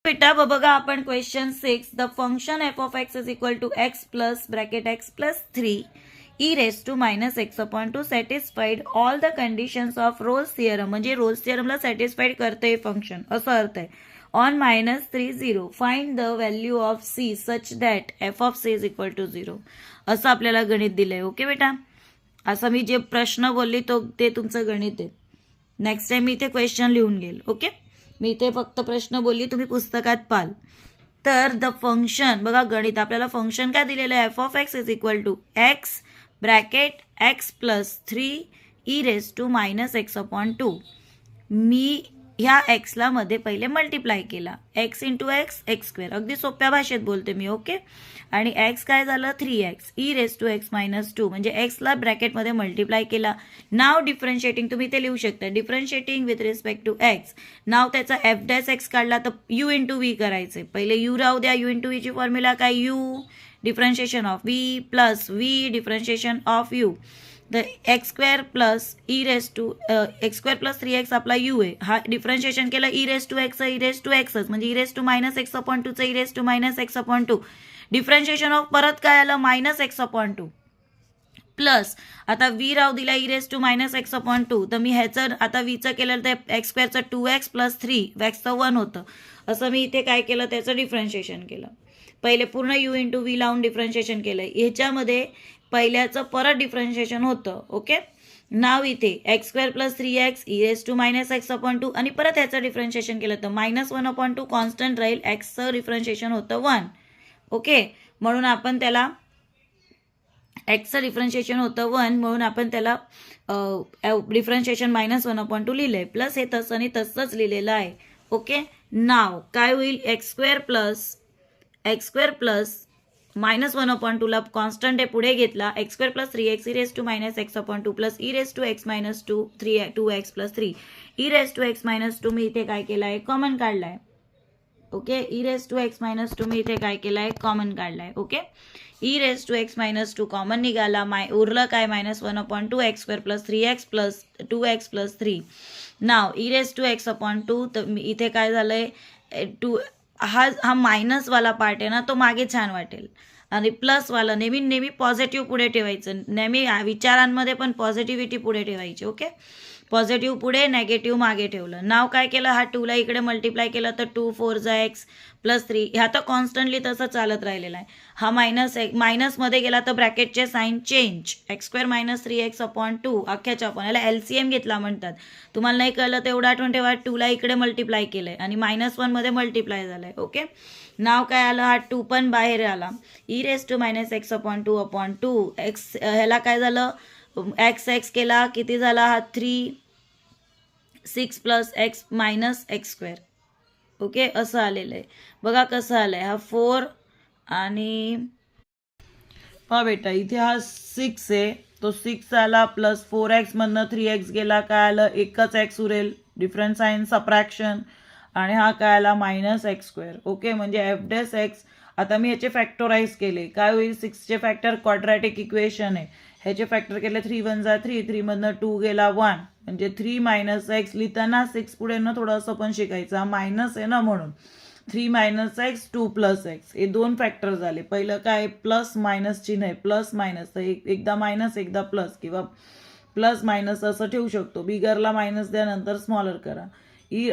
बेटा बघा आपण question 6 the function f of x is equal to x plus bracket x plus 3 e raise to minus x upon two satisfied all the conditions of Rolle's theorem, म्हणजे Rolle's थिअरमला satisfied करते हे function असं अर्थ आहे. On -3 0 find the value of c such that f of c is equal to 0 असं आपल्याला गणित दिलंय. ओके बेटा, असं मी जे प्रश्न बोलली तो ते तुमचं गणित आहे. नेक्स्ट टाइम मी इथे क्वेश्चन लिहून घेईल. ओके, मी इथे फक्त प्रश्न बोलली, तुम्ही पुस्तकात पाल. तर द फंक्शन बघा गणित आपल्याला फंक्शन काय दिलेलं आहे, f of x is equal to x bracket x plus 3 e raise to minus x upon 2. मी ह्या एक्सला मध्ये पहिले मल्टिप्लाय केला, x into x x square, अगदी सोप्या भाषेत बोलते मी. ओके, आणि एक्स काय झालं 3x e raise to x minus 2, म्हणजे एक्सला ब्रॅकेटमध्ये मल्टिप्लाय केला. नाव डिफरन्शिएटिंग तुम्ही ते लिहू शकता, differentiating with respect to X. नाव त्याचा एफ डॅश एक्स काढला तर यू इंटू व्ही करायचे, पहिले यू राहू द्या. यू इंटू व्हीची फॉर्म्युला काय, U differentiation of V plus V differentiation of U. The X square plus E raise to X square plus 3x आपला यू आहे, हा डिफरन्शिएशन केलं E raise to X E raise to एक्सच, म्हणजे E raise to minus x upon 2चं E raise to minus x upon 2. Differentiation of परत काय आलं मायनस एक्स अपॉन 2 प्लस आता व्ही राव दिला e raise to minus x upon 2. तर मी ह्याचं आता व्हीचं केलं तर एक्स स्क्वेअरचं 2x प्लस 3 एक्सचं 1 होतं. असं मी इथे काय केलं, त्याचं डिफरन्शिएशन केलं. पहिले पूर्ण यू इंटू व्ही लावून डिफरन्शिएशन केलं. ह्याच्यामध्ये पहिल्याचं परत डिफरन्शिएशन होतं. ओके, नाव इथे x square plus 3x e raise to minus x upon 2 आणि परत ह्याचं डिफरन्शिएशन केलं तर -1 अपॉन 2 कॉन्स्टंट राहील, एक्सचं डिफरन्शिएशन होतं 1. ओके, म्हणून आपण त्याला एक्सचं डिफरन्शिएशन होतं 1, म्हणून आपण त्याला डिफरन्शिएशन -1 अपॉन 2 लिहिलंय, प्लस हे तसं आणि तसंच लिहिलेलं आहे. ओके, नाव काय होईल, एक्स स्क्वेअर प्लस -1 अपॉन 2 ला कॉन्स्टंट आहे पुढे घेतला, x square plus 3x e raise to minus x upon 2 plus E raise to x minus 2x plus 3 e raise to x minus 2 मी इथे काय केलं आहे, कॉमन काढला आहे. Okay, e raise to x minus 2 मी इथे काय केलं आहे, कॉमन काढला आहे. Okay, e raise to x minus 2 common निघाला, उरलं काय -1 upon 2 x square plus 3x plus 2x plus 3. Now e raise to x upon 2, तर इथे काय झालंय, हा मायनसवाला पार्ट आहे ना, तो मागे छान वाटेल, आणि प्लसवाला नेहमी पॉझिटिव्ह पुढे ठेवायचं, नेहमी विचारांमध्ये पण पॉझिटिव्हिटी पुढे ठेवायची. ओके, पॉझिटिव्ह पुढे नेगेटिव्ह मागे ठेवलं. नाव काय केलं, हा 2 ला इकडे मल्टिप्लाय केलं तर 2 4 x प्लस 3, ह्या तर कॉन्स्टंटली तसं चालत राहिलेला आहे. हा मायनसमध्ये गेला तर ब्रॅकेटचे sign change, X square minus 3x upon 2 अख्ख्याच्या अपॉन, याला LCM घेतला म्हणतात. तुम्हाला नाही कळलं तर एवढं आठवण ठेवा, 2 ला इकडे मल्टिप्लाय केलंय आणि -1 मध्ये मल्टिप्लाय झालंय. ओके, नाव काय आलं, हा 2 पण बाहेर आला, e raise to minus x upon 2 upon 2 x, ह्याला काय झालं, एक्स केला किती झाला, हा 3 6 plus x minus x square. Okay, असं आलेलं आहे. बघा कसं आलंय, हा 4 आणि हा बेटा इथे हा 6 आहे, तो 6 आला प्लस 4x मधनं 3x गेला, काय आलं एकच x उरेल, डिफरन्स साईन सबट्रॅक्शन, आणि हा काय आला मायनस एक्स स्क्वेअर. ओके, म्हणजे एफ डॅश एक्स. आता मी ह्याचे फॅक्टराईज केले, काय होईल, 6चे फॅक्टर क्वाड्रॅटिक इक्वेशन आहे, ह्याचे फॅक्टर केले 3 1 जा 3, 3 मधनं 2 गेला 1, म्हणजे 3 मायनस एक्स. लिहिताना 6 पुढे ना थोडंसं पण शिकायचं, हा मायनस आहे ना म्हणून 3 मायनस एक्स 2 प्लस एक्स, हे 2 फॅक्टर झाले. पहिलं काय प्लस मायनस चिन्ह आहे, प्लस मायनस, तर एकदा मायनस एकदा प्लस, किंवा प्लस मायनस असं ठेवू शकतो. बिगरला मायनस द्या, नंतर स्मॉलर करा.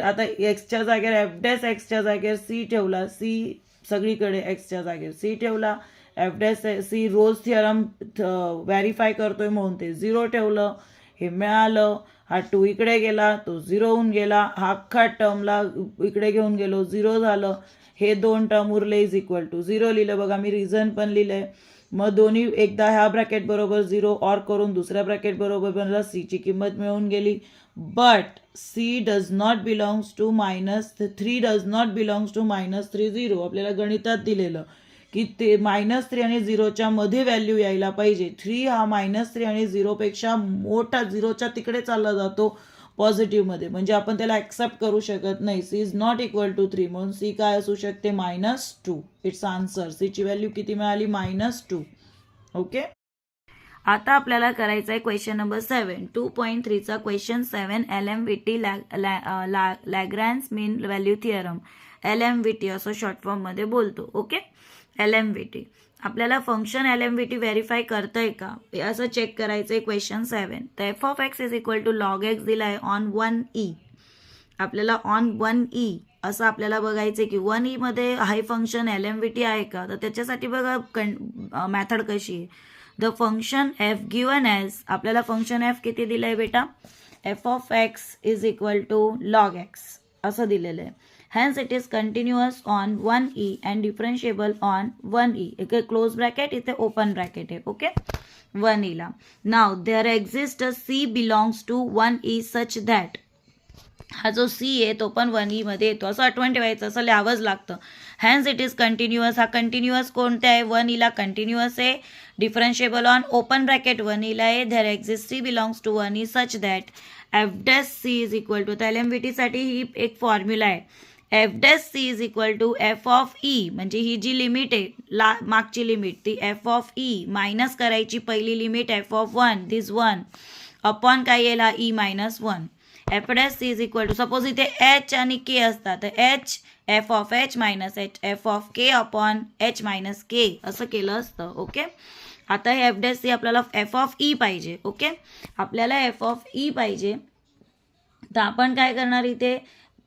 आता एक्सच्या जागेवर एफ डॅश एक्सच्या जागेवर सी ठेवला, सी सगळीकडे एक्सच्या जागेवर सी ठेवला, f dash c Rolle's theorem verify करतोय म्हणून ते 0 ठेवलं, हे मिळालं. हा 2 इकडे गेला, तो 0 होऊन गेला, हा अख्खा टर्मला इकडे घेऊन गेलो 0 झालं, हे 2 टर्म उरले इज इक्वल टू 0 लिहिलं. बघा मी रिझन पण लिहिलंय. मग दोन्ही एकदा ह्या ब्रॅकेट बरोबर 0 ऑर करून दुसऱ्या ब्रॅकेट बरोबर बनला, सीची किंमत मिळून गेली. But c does not belongs to -3 does not belongs to -3 0. आपल्याला गणितात दिलेलं की ते -3 आणि 0च्या मध्ये व्हॅल्यू यायला पाहिजे. 3 हा -3 आणि 0पेक्षा मोठा, 0च्या तिकडे चालला जातो पॉझिटिव्हमध्ये, म्हणजे आपण त्याला ॲक्सेप्ट करू शकत नाही. C is not equal to 3, म्हणून सी काय असू शकते -2. It's answer. सीची व्हॅल्यू किती मिळाली, -2. ओके, आता आपल्याला करायचं आहे क्वेश्चन नंबर 7 2.3चा क्वेश्चन 7 LMVT लॅग्रॅन्ज मीन व्हॅल्यू थिअरम. LMVT असं शॉर्ट फॉर्म मध्ये बोलतो. ओके, LMVT आपल्याला फंक्शन LMVT व्हेरीफाय करतंय का असं चेक करायचंय क्वेश्चन 7. तर f(x) = log x दिलाय ऑन 1e. आपल्याला ऑन 1e असं आपल्याला बघायचं की 1e मध्ये हाय फंक्शन LMVT आहे का. तर त्याच्यासाठी बघा मेथड कशी आहे. The function f given as, आपल्याला फंक्शन f किती दिलंय बेटा, f(x) = log x असं दिलेलं आहे. Hence it is continuous on 1e and differentiable on 1e. इथे क्लोज ब्रॅकेट, इथे ओपन ब्रॅकेट आहे. ओके, 1e ला. Now there exist a c belongs to 1e such that, हा जो c आहे तो पण 1e मध्ये येतो. असं आठवण ठेवायचं, असं लिहावंच लागतं. हॅन्स इट इज कंटिन्युअस, हा कंटिन्युअस कोणत्या आहे, 1e ला कंटिन्युअस आहे. डिफरन्शिएबल ऑन ओपन ब्रॅकेट 1e ला आहे. There exist c belongs to 1e such that f'(c) = LMVT साठी ही एक फॉर्म्युला आहे. f'(c) = f(e), म्हणजे ही जी लिमिट आहे मागची लिमिट ती f(e) मायनस करायची पहिली लिमिट f(1), दिस 1 अपॉन काय येईल हा e-1. f'(c) = सपोज इथे h आणि k असतात तर h f(h) - h f(k) upon h - k असं केलं असतं. ओके, आता हे f'(c) आपल्याला f(e) पाहिजे. ओके, आपल्याला f(e) पाहिजे. तर आपण काय करणार, इथे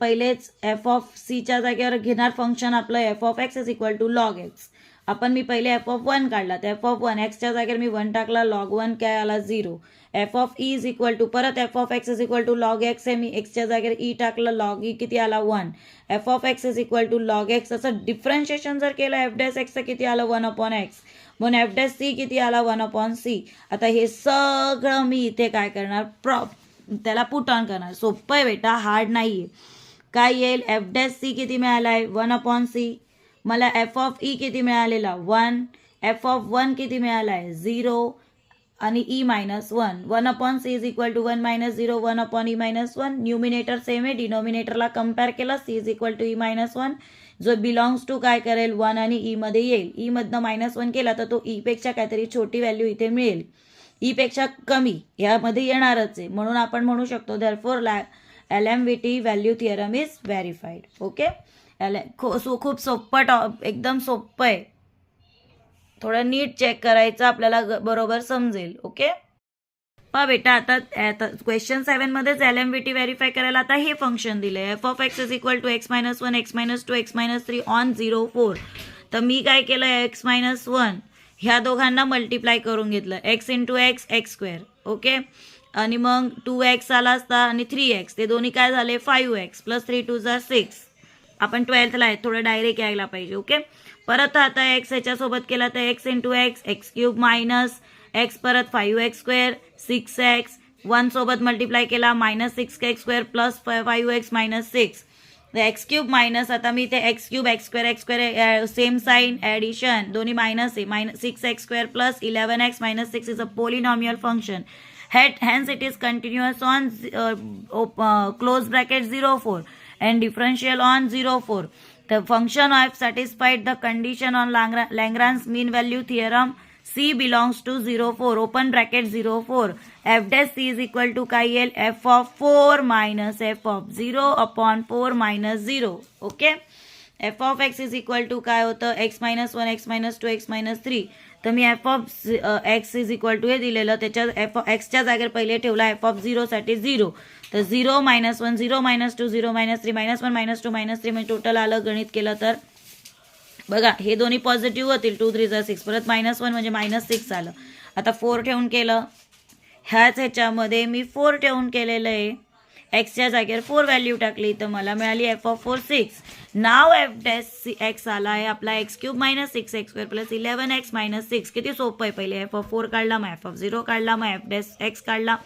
पहिलेच f(c) च्या जागेवर घेणार फंक्शन आपलं f(x) = log x. आपण मी पहिले f(1) काढला तर f(1) x च्या जागेवर मी 1 टाकला, log 1 काय आला 0. f(e) परत f(x) = log x आहे, मी x च्या जागेवर e टाकलं, log e किती आला 1. f(x) = log x. असं डिफरन्शिएशन जर केलं f'(x) किती आलं 1/x. म्हणून f'(c) किती आला 1/c. आता हे सगळं मी इथे काय करणार, त्याला पुट ऑन करणार. सोपं आहे बेटा, हार्ड नाहीये. काय येईल, f'(c) किती मिळालाय 1/c. मला f(e) किती मिळालेला 1. f(1) किती मिळालाय 0 आणि e-1. 1/c = 1 - 0 1/e-1. Numerator same आहे, डिनोमिनेटरला कम्पेअर केलं, c = e-1. जो बिलॉंग्स टू काय करेल 1 आणि e मध्ये येईल. e मधनं -1 केला तर तो e पेक्षा काहीतरी छोटी व्हॅल्यू इथे मिळेल, e पेक्षा कमी यामध्ये येणारच आहे. म्हणून आपण म्हणू शकतो therefore LMVT value theorem is verified. Okay, खूप सोपं, एकदम सोपं आहे. थोडं नीट चेक करायचं, आपल्याला बरोबर समजेल. ओके, पहा बेटा आता क्वेश्चन 7 मध्येच LMVT व्हेरीफाय करायला आता हे फंक्शन दिलंय f(x) = x - 1 x - 2 x - 3 on 0 4. तर मी काय केलं, x - 1 ह्या दोघांना मल्टिप्लाय करून घेतलं, x × x x². ओके, आणि मग 2x आला असता आणि 3x, ते दोन्ही काय झाले 5x + 3 2 6. आपण 12th ला आहे, थोडं डायरेक्ट यायला पाहिजे. ओके, परत आता x ह्याच्यासोबत केला तर x × x x³ minus x परत 5x² 6x 1 सोबत मल्टिप्लाय केला -6x² + 5x - 6. x³ मायनस, आता मी इथे x³ x² same sign addition, दोन्ही मायनस आहे, -6x² + 11x - 6 is a polynomial function. Hence it is continuous on close bracket 0 4 and differential on 0 4. The function of satisfied the condition on Lagrange mean value theorem. C belongs to 0 4 open bracket 0 4. f'(c) = काय येईल, f(4) - f(0) upon 4 - 0. Okay, f(x) = काय होतं, x - 1 x - 2 x - 3. तर मी f(x) = हे दिलेलं, त्याच्यात f(x) च्या जागेवर पहिले ठेवला f(0) साठी 0. तर 0 - 1 0 - 2 0 - 3 -1 - 2 - 3 म्हणजे टोटल आलं. गणित केलं तर बघा हे दोन्ही पॉझिटिव्ह होतील, 2 3 6, परत -1 म्हणजे -6 आलं. आता 4 ठेवून केलं, ह्याच्यामध्ये मी 4 ठेवून केलेलं आहे, एक्सच्या जागेवर 4 व्हॅल्यू टाकली तर मला मिळाली f(4) 6. नाव f'(x) आला आहे आपला x³ - 6x² + 11x - 6. किती सोपं आहे, पहिले f(4) काढला, मग f(0) काढला, मग f'(x) काढला,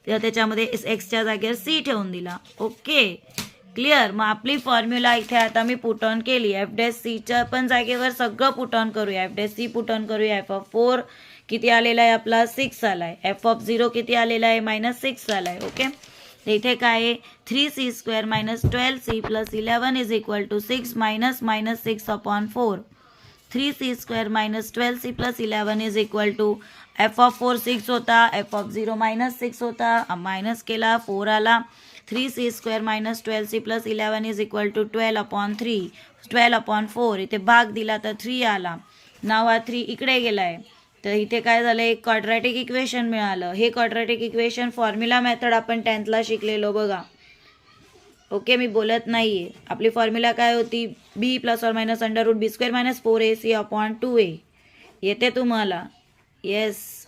त्याच्यामध्ये एक्सच्या जागेवर c ठेवून दिला. Okay, clear. मग आपली फॉर्म्युला इथे आता मी पुट ऑन केली, f'(c) च्या पण जागेवर सगळं पुट ऑन करूया, f'(c) पुट ऑन करूया. f(4) किती आलेला आहे आपला 6 आलाय, f(0) किती आलेला आहे -6 आलाय. ओके, इथे काय आहे 3c² - 12c + 11 = 6 -6/4. 3c² minus 12c plus 11 is equal to f of 4 6 होता, एफ ऑफ 0 मायनस 6 होता, मायनस केला 4 आला. 3c² minus 12c plus 11 is equal to 12/3, 12/4 इथे भाग दिला तर 3 आला. नाव हा 3 इकडे गेलाय तर इथे काय झालं, एक क्वाड्रॅटिक इक्वेशन मिळालं. हे क्वाड्रॅटिक इक्वेशन फॉर्म्युला मेथड आपण 10thला शिकलेलो बघा. ओके, मी बोलत नाही आहे. आपली फॉर्म्युला काय होती, B plus or minus under root B square minus 4ac/2a. येते तुम्हाला? येस,